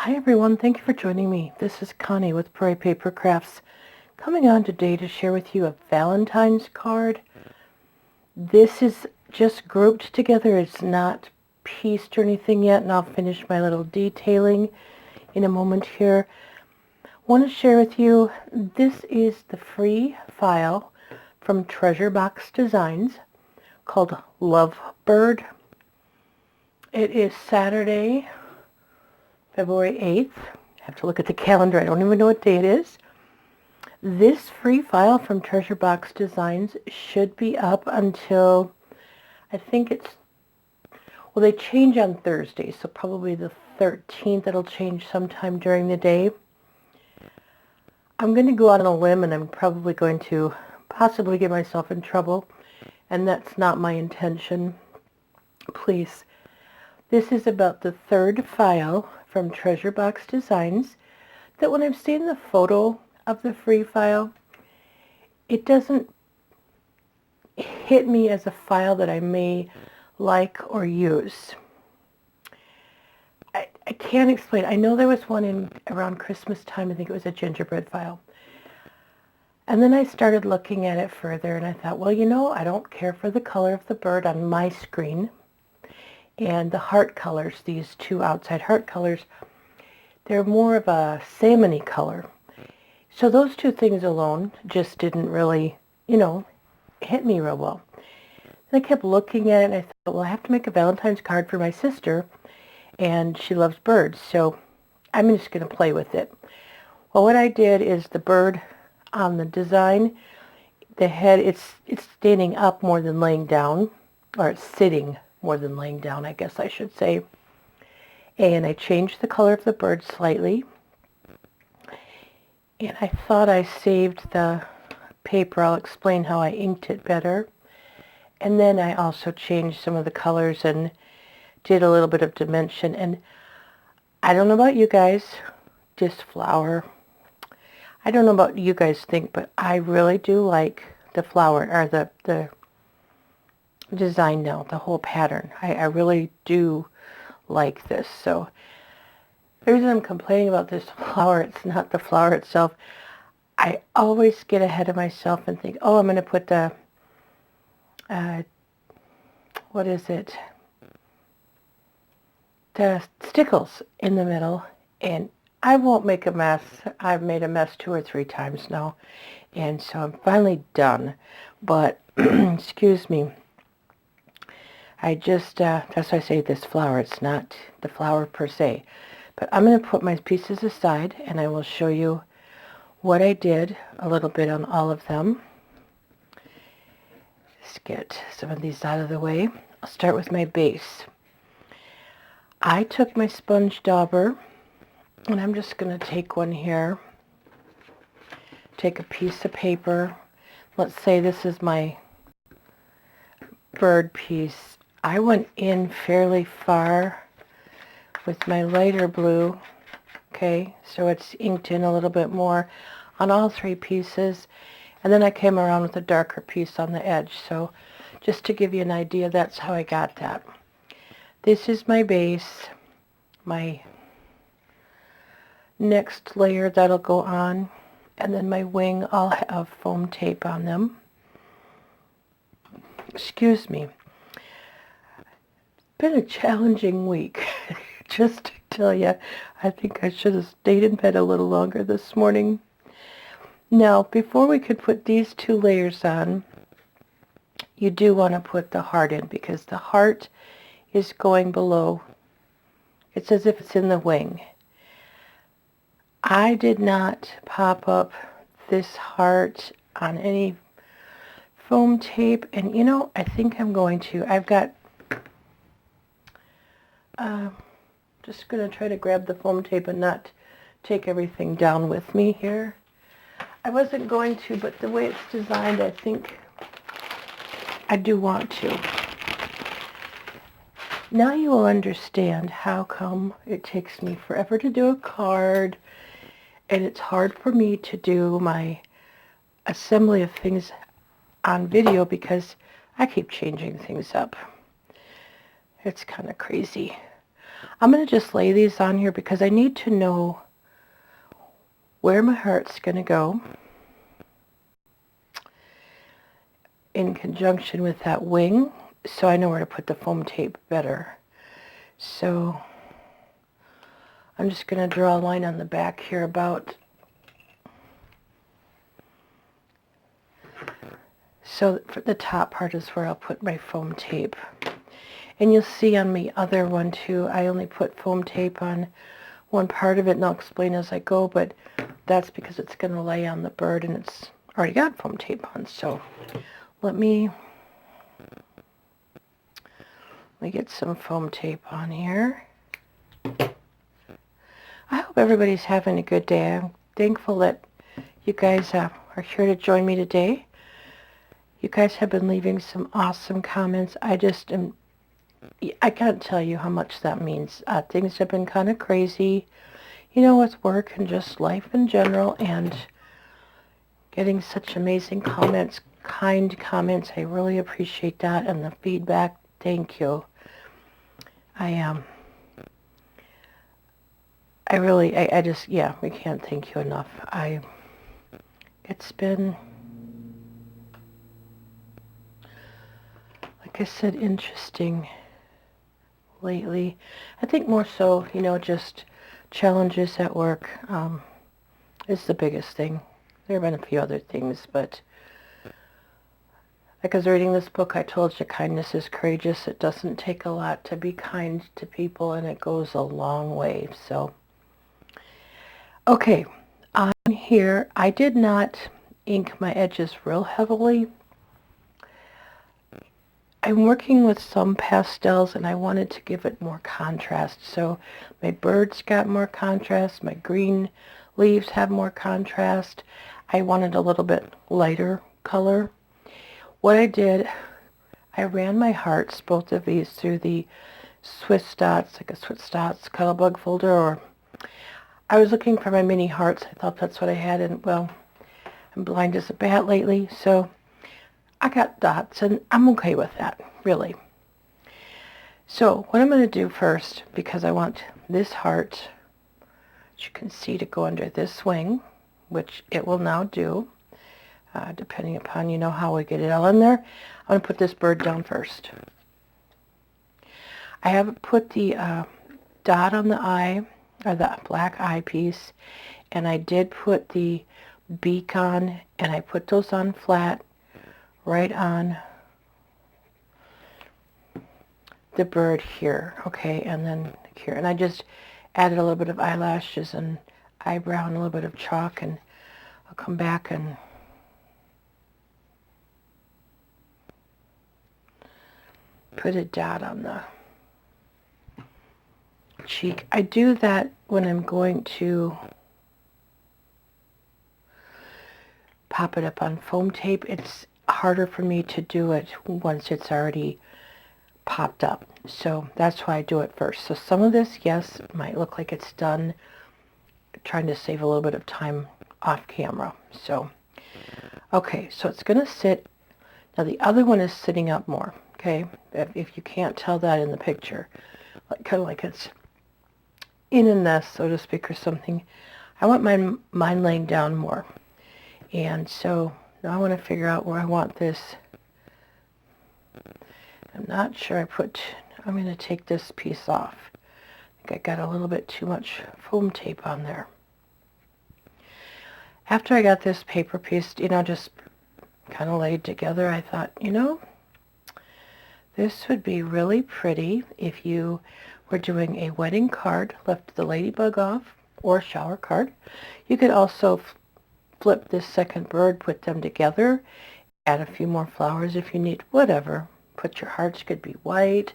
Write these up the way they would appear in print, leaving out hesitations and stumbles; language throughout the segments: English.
Hi everyone, thank you for joining me. This is Connie with Prairie Paper Crafts, coming on today to share with you a Valentine's card. This is just grouped together. It's not pieced or anything yet, and I'll finish my little detailing in a moment here. I want to share with you, this is the free file from Treasure Box Designs called Lovebird. It is Saturday, February 8th. I have to look at the calendar. I don't even know what day it is. This free file from Treasure Box Designs should be up until, I think it's, well, they change on Thursday, so probably the 13th. It'll change sometime during the day. I'm going to go out on a limb, and I'm probably going to possibly get myself in trouble, and that's not my intention. Please. This is about the third file from Treasure Box Designs that when I've seen the photo of the free file, it doesn't hit me as a file that I may like or use. I can't explain. I know there was one in around Christmas time. I think it was a gingerbread file. And then I started looking at it further, and I thought, well, you know, I don't care for the color of the bird on my screen. And the heart colors, these two outside heart colors, they're more of a salmon-y color. So those two things alone just didn't really, hit me real well. And I kept looking at it, and I thought, well, I have to make a Valentine's card for my sister, and she loves birds, so I'm just going to play with it. Well, what I did is the bird on the design, the head, it's standing up more than laying down, or it's sitting more than laying down, I guess I should say. And I changed the color of the bird slightly. And I thought I saved the paper. I'll explain how I inked it better. And then I also changed some of the colors and did a little bit of dimension. And I don't know about you guys, just flower. I don't know about you guys think, but I really do like the flower, or the design now, the whole pattern. I really do like this. So the reason I'm complaining about this flower, it's not the flower itself. I always get ahead of myself and think, oh, I'm going to put the, what is it? The stickles in the middle, and I won't make a mess. I've made a mess 2 or 3 times now, and so I'm finally done. But, excuse me, I just, that's why I say this flower. It's not the flower per se. But I'm going to put my pieces aside, and I will show you what I did a little bit on all of them. Let's get some of these out of the way. I'll start with my base. I took my sponge dauber, and I'm just going to take one here. Take a piece of paper. Let's say this is my bird piece. I went in fairly far with my lighter blue, okay, so it's inked in a little bit more on all 3 pieces, and then I came around with a darker piece on the edge. So just to give you an idea, that's how I got that. This is my base, my next layer that'll go on, and then my wing, I'll have foam tape on them. Excuse me. Been a challenging week. Just to tell you, I think I should have stayed in bed a little longer this morning. Now, before we could put these 2 layers on, you do want to put the heart in, because the heart is going below. It's as if it's in the wing. I did not pop up this heart on any foam tape, and I think I'm going to. I've got just going to try to grab the foam tape and not take everything down with me here. I wasn't going to, but the way it's designed, I think I do want to. Now you will understand how come it takes me forever to do a card, and it's hard for me to do my assembly of things on video because I keep changing things up. It's kind of crazy. I'm going to just lay these on here because I need to know where my heart's going to go in conjunction with that wing, so I know where to put the foam tape better. So I'm just going to draw a line on the back here about, so for the top part is where I'll put my foam tape. And you'll see on the other one too, I only put foam tape on one part of it, and I'll explain as I go, but that's because it's going to lay on the bird and it's already got foam tape on. So let me get some foam tape on here. I hope everybody's having a good day. I'm thankful that you guys are here to join me today. You guys have been leaving some awesome comments. I can't tell you how much that means. Things have been kind of crazy, you know, with work and just life in general, and getting such amazing comments, kind comments. I really appreciate that, and the feedback. Thank you. I just, yeah, we can't thank you enough. It's been, like I said, interesting lately. I think more so, you know, just challenges at work is the biggest thing. There have been a few other things, but like I was reading this book, I told you kindness is courageous. It doesn't take a lot to be kind to people, and it goes a long way. So, okay, on here, I did not ink my edges real heavily. I'm working with some pastels, and I wanted to give it more contrast. So my bird's got more contrast. My green leaves have more contrast. I wanted a little bit lighter color. What I did, I ran my hearts, both of these, through the Swiss Dots, like a Swiss Dots Cuddlebug folder, or I was looking for my mini hearts. I thought that's what I had, and well, I'm blind as a bat lately, so I got dots, and I'm okay with that, really. So what I'm going to do first, because I want this heart, as you can see, to go under this wing, which it will now do, depending upon, you know, how we get it all in there. I'm going to put this bird down first. I haven't put the dot on the eye, or the black eye piece, and I did put the beak on, and I put those on flat, right on the bird here, okay, and then here. And I just added a little bit of eyelashes and eyebrow and a little bit of chalk, and I'll come back and put a dot on the cheek. I do that when I'm going to pop it up on foam tape. It's harder for me to do it once it's already popped up, so that's why I do it first. So some of this, yes, might look like it's done, trying to save a little bit of time off camera. So okay, so it's going to sit. Now the other one is sitting up more, okay, if you can't tell that in the picture, like kind of like it's in a nest, so to speak, or something. I want mine laying down more, and so now I want to figure out where I want this. I'm not sure I'm going to take this piece off. I think I got a little bit too much foam tape on there. After I got this paper piece, you know, just kind of laid together, I thought, you know, this would be really pretty if you were doing a wedding card, left the ladybug off, or a shower card. You could also flip this second bird, put them together, add a few more flowers if you need, whatever. Put your hearts could be white.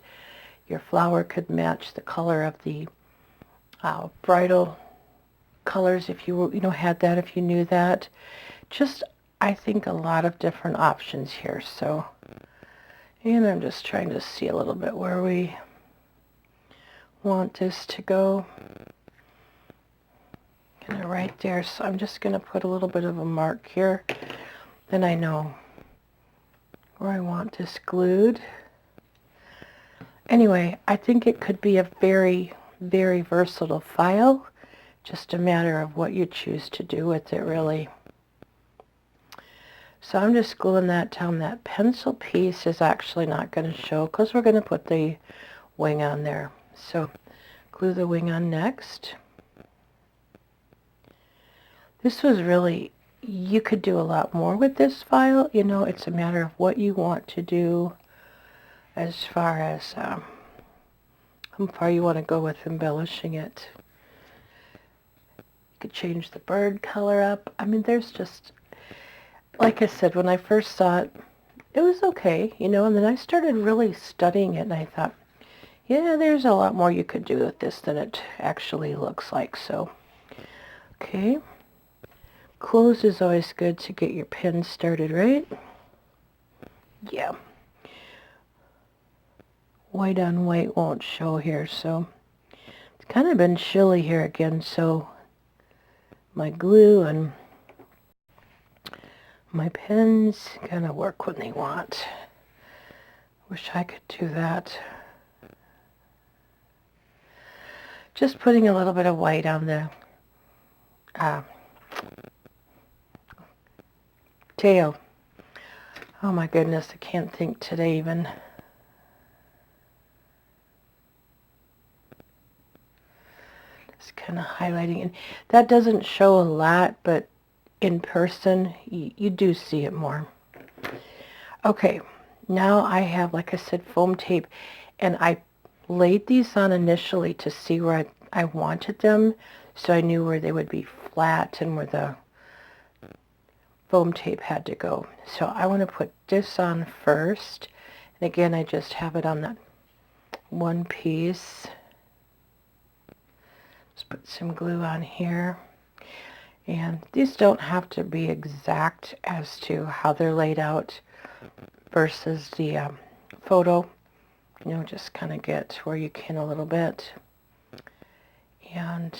Your flower could match the color of the bridal colors if you were, you know, had that, if you knew that. Just, I think, a lot of different options here. So, and I'm just trying to see a little bit where we want this to go. Kind of right there. So I'm just going to put a little bit of a mark here. Then I know where I want this glued. Anyway, I think it could be a very, very versatile file. Just a matter of what you choose to do with it, really. So I'm just gluing that down. That pencil piece is actually not going to show because we're going to put the wing on there. So glue the wing on next. This was really, you could do a lot more with this file. You know, it's a matter of what you want to do as far as how far you want to go with embellishing it. You could change the bird color up. I mean, there's just, like I said, when I first saw it, it was okay, you know, and then I started really studying it, and I thought, yeah, there's a lot more you could do with this than it actually looks like. So, okay. Close is always good to get your pen started, right? Yeah. White on white won't show here, so it's kind of been chilly here again, so my glue and my pens kind of work when they want. Wish I could do that. Just putting a little bit of white on the tail. Oh my goodness, I can't think today even. Just kind of highlighting, and that doesn't show a lot, but in person you do see it more. Okay, now I have, like I said, foam tape, and I laid these on initially to see where I wanted them, so I knew where they would be flat and where the foam tape had to go. So I want to put this on first, and again I just have it on that one piece. Just put some glue on here, and these don't have to be exact as to how they're laid out versus the photo. You know, just kind of get where you can a little bit. And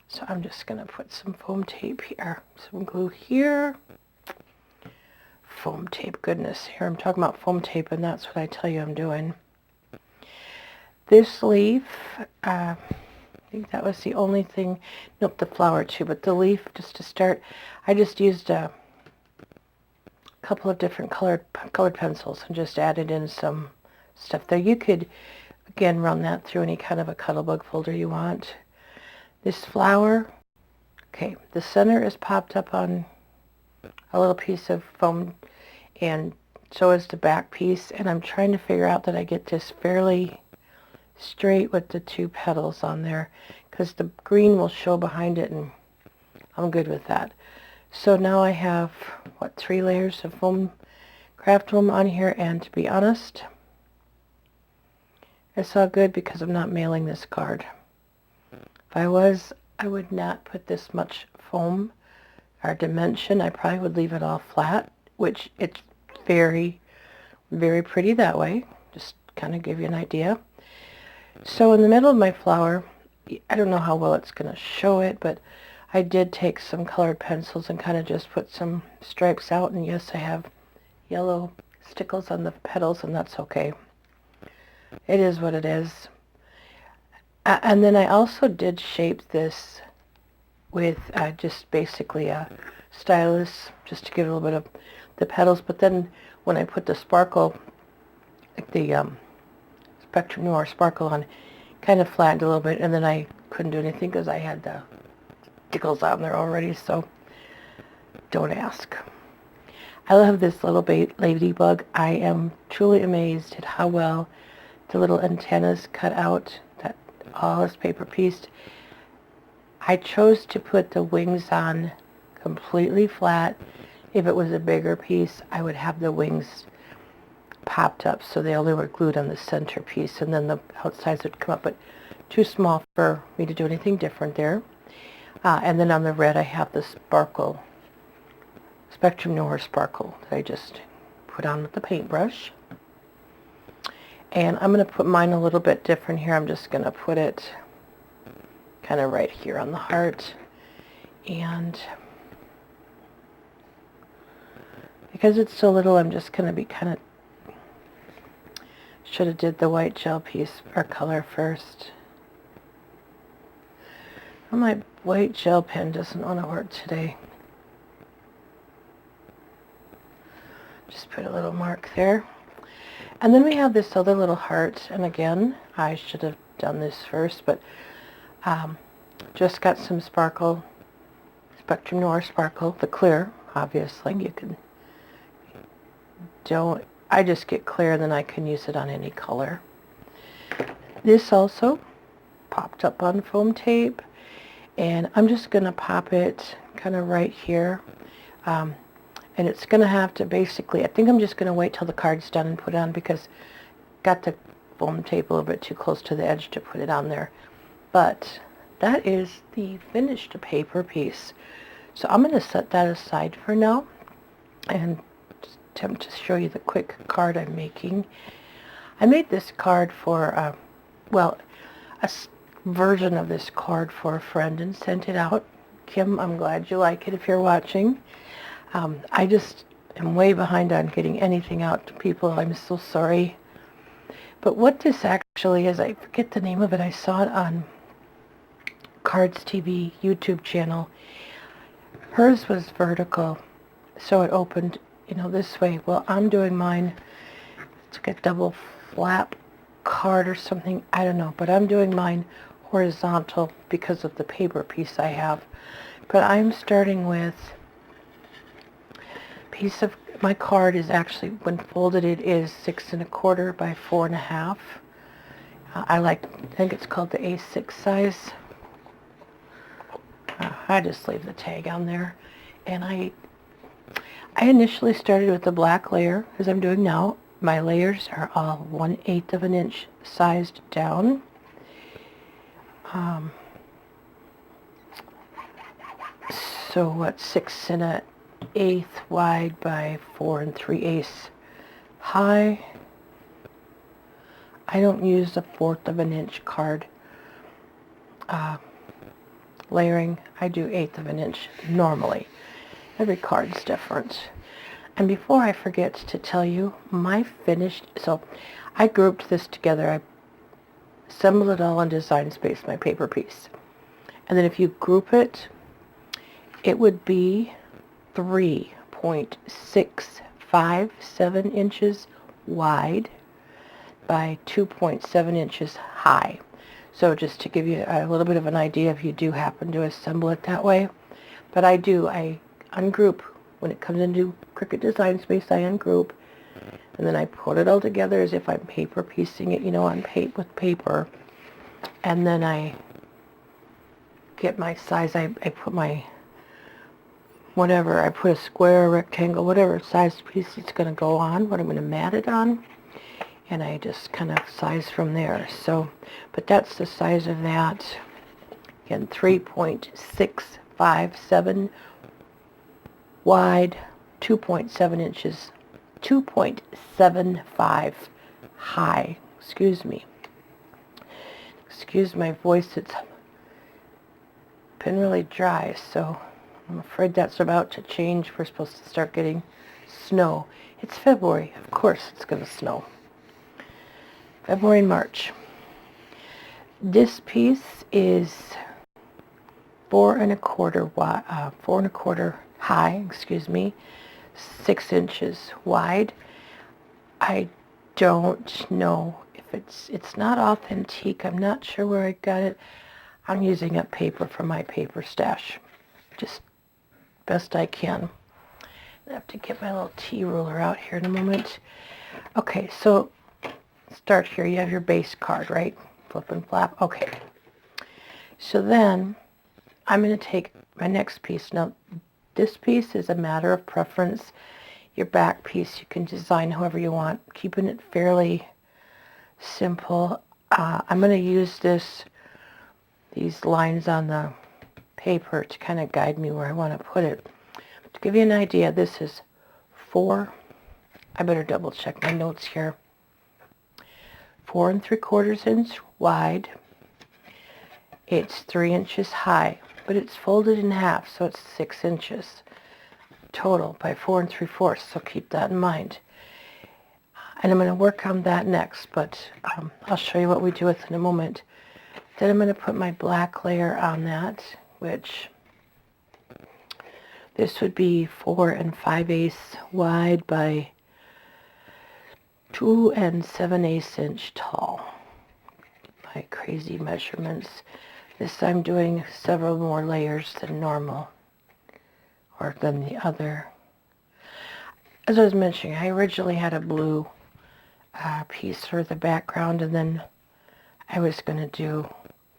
so I'm just going to put some foam tape here, some glue here. Foam tape, goodness, here I'm talking about foam tape, and that's what I tell you I'm doing. This leaf, I think that was the only thing, nope, the flower too, but the leaf, just to start, I just used a couple of different colored pencils and just added in some stuff there. You could, again, run that through any kind of a Cuttlebug folder you want. This flower, okay, the center is popped up on a little piece of foam, and so is the back piece, and I'm trying to figure out that I get this fairly straight with the two petals on there, because the green will show behind it, and I'm good with that. So now I have, what, 3 layers of foam, craft foam on here, and to be honest, it's all good because I'm not mailing this card. If I was, I would not put this much foam or dimension. I probably would leave it all flat, which it's very, very pretty that way. Just kind of give you an idea. So in the middle of my flower, I don't know how well it's going to show it, but I did take some colored pencils and kind of just put some stripes out, and yes, I have yellow stickles on the petals, and that's okay. It is what it is. And then I also did shape this with just basically a stylus, just to give it a little bit of the petals, but then when I put the sparkle, like the Spectrum Noir sparkle on, kind of flattened a little bit, and then I couldn't do anything because I had the stickles on there already, so don't ask. I love this little ladybug. I am truly amazed at how well the little antennas cut out. That all is paper pieced. I chose to put the wings on completely flat. If it was a bigger piece, I would have the wings popped up, so they only were glued on the center piece, and then the outsides would come up, but too small for me to do anything different there. And then on the red, I have the sparkle, Spectrum Noir sparkle, that I just put on with the paintbrush. And I'm going to put mine a little bit different here. I'm just going to put it kind of right here on the heart. And because it's so little, I'm just going to be kind of Should have did the white gel piece or color first. Well, my white gel pen doesn't want to work today. Just put a little mark there. And then we have this other little heart, and again, I should have done this first, but just got some sparkle, Spectrum Noir sparkle, the clear, obviously. You can, I just get clear, and then I can use it on any color. This also popped up on foam tape, and I'm just going to pop it kind of right here. And it's going to have to basically, I think I'm just going to wait till the card's done and put it on, because got the foam tape a little bit too close to the edge to put it on there. But that is the finished paper piece. So I'm going to set that aside for now and attempt to show you the quick card I'm making. I made this card for, well, a version of this card for a friend and sent it out. Kim, I'm glad you like it if you're watching. I just am way behind on getting anything out to people. I'm so sorry. But what this actually is, I forget the name of it. I saw it on Cards TV YouTube channel. Hers was vertical, so it opened, you know, this way. Well, I'm doing mine. It's like a double flap card or something. I don't know, but I'm doing mine horizontal because of the paper piece I have. But I'm starting with piece of my card is actually, when folded, it is 6 1/4 by 4 1/2. I think it's called the A6 size. I just leave the tag on there. And I initially started with the black layer, as I'm doing now. My layers are all 1/8 of an inch sized down. So what, 6 1/8 wide by 4 3/8 high. I don't use a 1/4 of an inch card layering. I do 1/8 of an inch normally. Every card's different. And before I forget to tell you, my finished, so I grouped this together. I assembled it all in Design Space, my paper piece. And then if you group it, it would be 3.657 inches wide by 2.7 inches high. So just to give you a little bit of an idea if you do happen to assemble it that way. But I ungroup. When it comes into Cricut Design Space, I ungroup. And then I put it all together as if I'm paper piecing it, you know, on with paper. And then I get my size. I put my whatever, I put a square, rectangle, whatever size piece it's going to go on, what I'm going to mat it on, and I just kind of size from there. So, but that's the size of that. Again, 3.657 wide, 2.7 inches, 2.75 high. Excuse me. Excuse my voice, it's been really dry, so I'm afraid that's about to change. We're supposed to start getting snow. It's February. Of course it's going to snow. February and March. This piece is 4 1/4 wide, 4 1/4 high, 6 inches wide. I don't know if it's not authentic. I'm not sure where I got it. I'm using up paper from my paper stash. Just best I can. I have to get my little T ruler out here in a moment. Okay, so start here. You have your base card, right? Flip and flap. Okay. So then I'm going to take my next piece. Now, this piece is a matter of preference. Your back piece, you can design however you want, keeping it fairly simple. I'm going to use these lines on the paper to kind of guide me where I want to put it. To give you an idea, this is 4, I better double check my notes here, 4 3/4 inch wide. It's 3 inches high, but it's folded in half, so it's 6 inches total by 4 3/4, so keep that in mind. And I'm going to work on that next, but I'll show you what we do with it in a moment. Then I'm going to put my black layer on that, which this would be 4 5/8 wide by 2 7/8 inch tall. My crazy measurements. This I'm doing several more layers than normal, or than the other. As I was mentioning, I originally had a blue piece for the background, and then I was going to do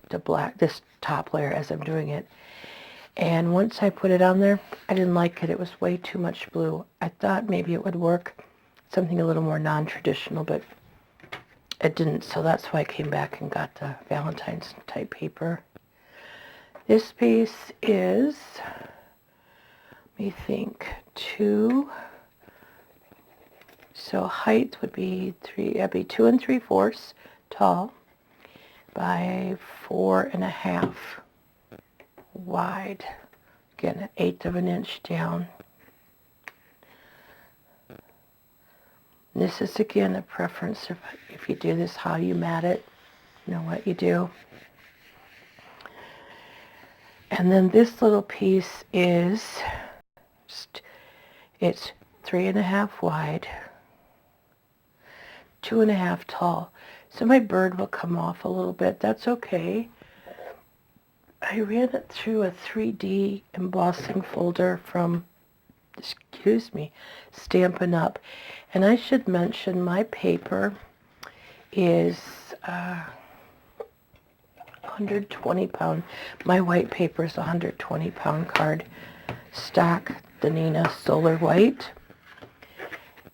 the black, this top layer as I'm doing it. And once I put it on there, I didn't like it. It was way too much blue. I thought maybe it would work, something a little more non-traditional, but it didn't. So that's why I came back and got the Valentine's type paper. This piece is, let me think, 2. So height would be 2 3/4 tall by 4 1/2 wide. Again, 1/8 of an inch down. And this is again a preference if you do this, how you mat it, you know what you do. And then this little piece is it's 3 1/2 wide, 2 1/2 tall. So my bird will come off a little bit. That's okay. I ran it through a 3D embossing folder from, Stampin' Up. And I should mention my paper is 120 pound. My white paper is 120 pound card stock, the Nina Solar White.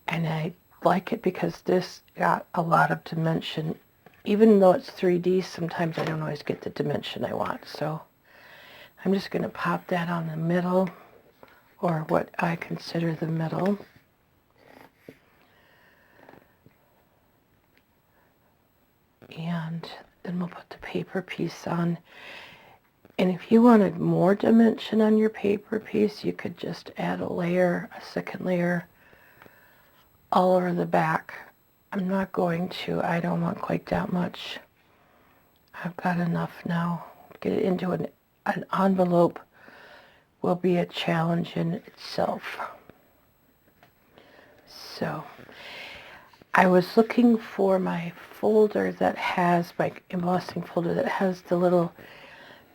And I like it because this got a lot of dimension. Even though it's 3D, sometimes I don't always get the dimension I want. So I'm just going to pop that on the middle, or what I consider the middle. And then we'll put the paper piece on. And if you wanted more dimension on your paper piece, you could just add a layer, a second layer, all over the back. I'm not going to. I don't want quite that much. I've got enough now. Get it into an envelope will be a challenge in itself. So I was looking for my folder that has, my embossing folder that has the little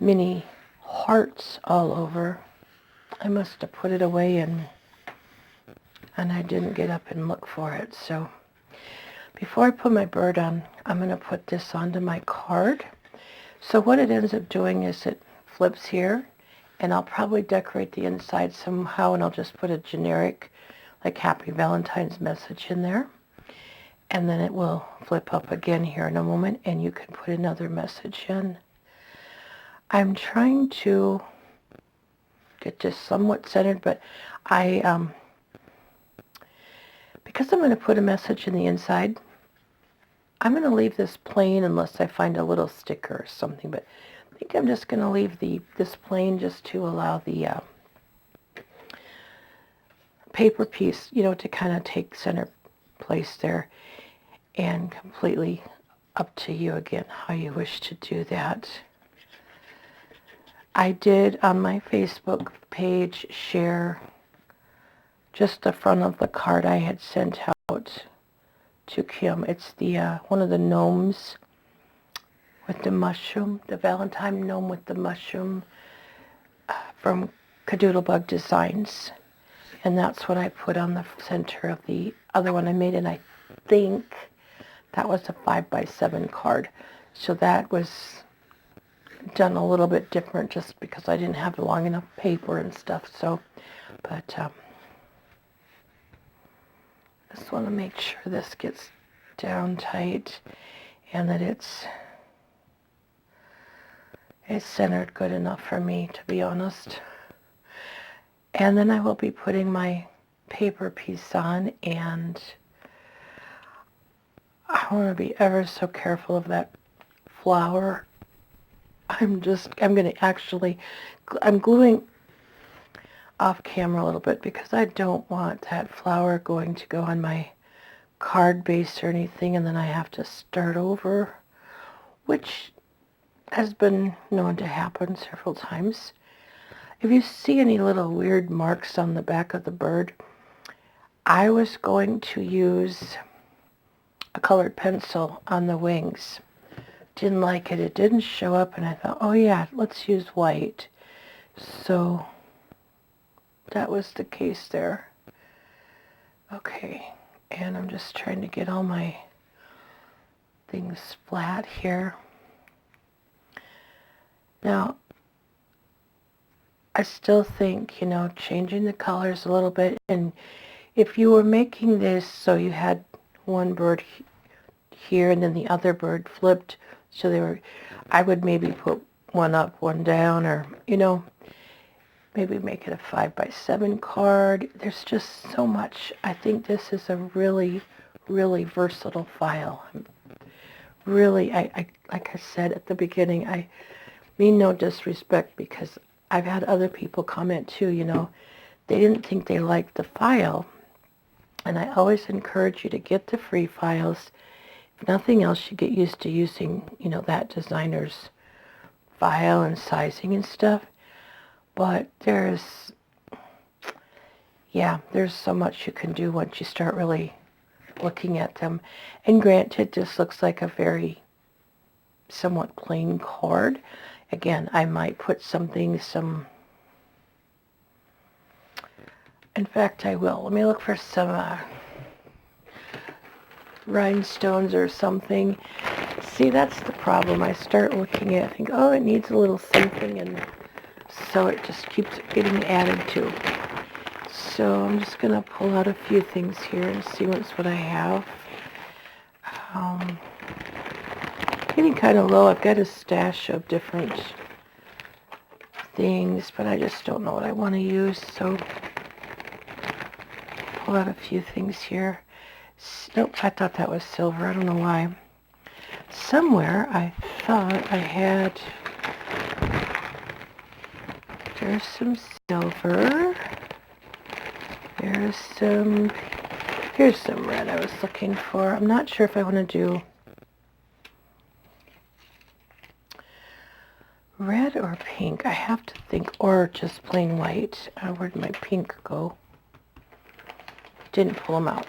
mini hearts all over. I must have put it away and I didn't get up and look for it. So before I put my bird on, I'm going to put this onto my card. So what it ends up doing is it flips here, and I'll probably decorate the inside somehow, and I'll just put a generic, like Happy Valentine's message in there. And then it will flip up again here in a moment, and you can put another message in. I'm trying to get this somewhat centered, but because I'm going to put a message in the inside, I'm going to leave this plain unless I find a little sticker or something, but I think I'm just going to leave this plain just to allow the paper piece, to kind of take center place there, and completely up to you again how you wish to do that. I did on my Facebook page share just the front of the card I had sent out to Kim. It's the one of the gnomes with the mushroom, the Valentine gnome with the mushroom from Cadoodlebug Designs. And that's what I put on the center of the other one I made, and I think that was a 5x7 card. So that was done a little bit different just because I didn't have long enough paper and stuff. So, but just want to make sure this gets down tight and that it's centered good enough for me, to be honest. And then I will be putting my paper piece on, and I want to be ever so careful of that flower. I'm gluing off camera a little bit because I don't want that flower going to go on my card base or anything, and then I have to start over, which has been known to happen several times. If you see any little weird marks on the back of the bird, I was going to use a colored pencil on the wings. Didn't like it. It didn't show up, and I thought, oh yeah, let's use white. So that was the case there. Okay, and I'm just trying to get all my things flat here. Now, I still think, you know, changing the colors a little bit, and if you were making this so you had one bird here and then the other bird flipped, so they were, I would maybe put one up, one down, or, you know, maybe make it a 5x7 card. There's just so much. I think this is a really, really versatile file. Really, I like I said at the beginning, I mean no disrespect, because I've had other people comment too, you know, they didn't think they liked the file. And I always encourage you to get the free files. If nothing else, you get used to using, you know, that designer's file and sizing and stuff. But there's so much you can do once you start really looking at them. And granted, this looks like a very somewhat plain card. Again, I might put in fact, I will. Let me look for some rhinestones or something. See, that's the problem. I start looking at it, I think, oh, it needs a little something, and so it just keeps getting added to. So I'm just going to pull out a few things here and see what I have. Getting kind of low. I've got a stash of different things, but I just don't know what I want to use, so pull out a few things here. Nope, I thought that was silver. I don't know why. Somewhere I thought I had, there's some silver. Here's some red I was looking for. I'm not sure if I want to do red or pink. I have to think, or just plain white. Where'd my pink go? Didn't pull them out.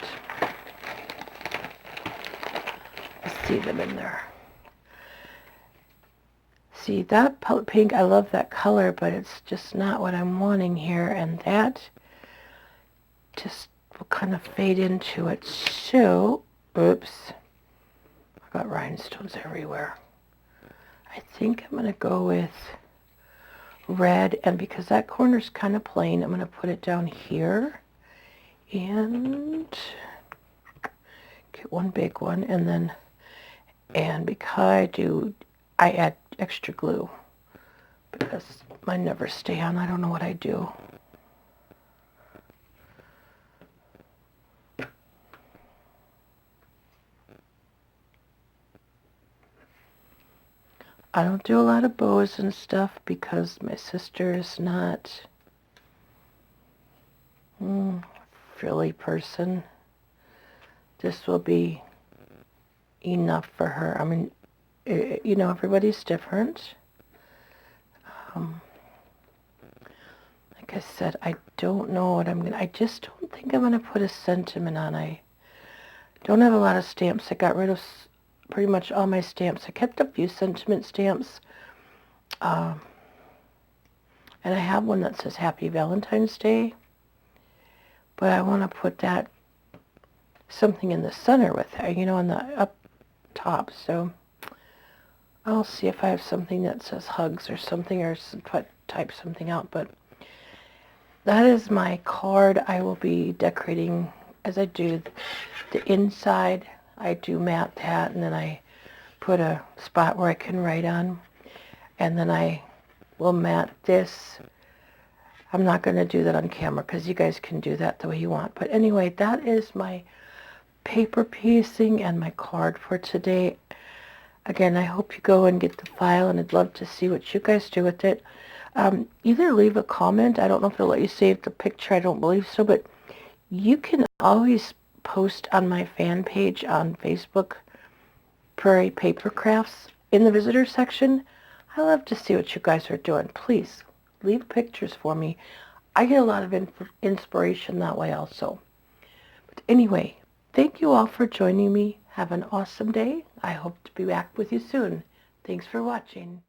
I see them in there. See, that pink, I love that color, but it's just not what I'm wanting here, and that just will kind of fade into it. So, oops, I got rhinestones everywhere. I think I'm going to go with red, and because that corner's kind of plain, I'm going to put it down here and get one big one, and because I add extra glue because mine never stay on. I don't know what I do. I don't do a lot of bows and stuff because my sister is not a frilly person. This will be enough for her. I mean, you know, everybody's different. Like I said, I don't know what I just don't think I'm going to put a sentiment on. I don't have a lot of stamps. I got rid of pretty much all my stamps. I kept a few sentiment stamps. And I have one that says Happy Valentine's Day. But I want to put that something in the center with it, you know, on the up top. So I'll see if I have something that says hugs or something, or type something out. But that is my card. I will be decorating as I do the inside. I do mat that, and then I put a spot where I can write on, and then I will mat this. I'm not going to do that on camera because you guys can do that the way you want. But anyway, that is my paper piecing and my card for today. Again, I hope you go and get the file, and I'd love to see what you guys do with it. Either leave a comment. I don't know if it'll let you save the picture. I don't believe so, but you can always post on my fan page on Facebook, Prairie Paper Crafts, in the visitor section. I love to see what you guys are doing. Please leave pictures for me. I get a lot of inspiration that way also. But anyway, thank you all for joining me. Have an awesome day. I hope to be back with you soon. Thanks for watching.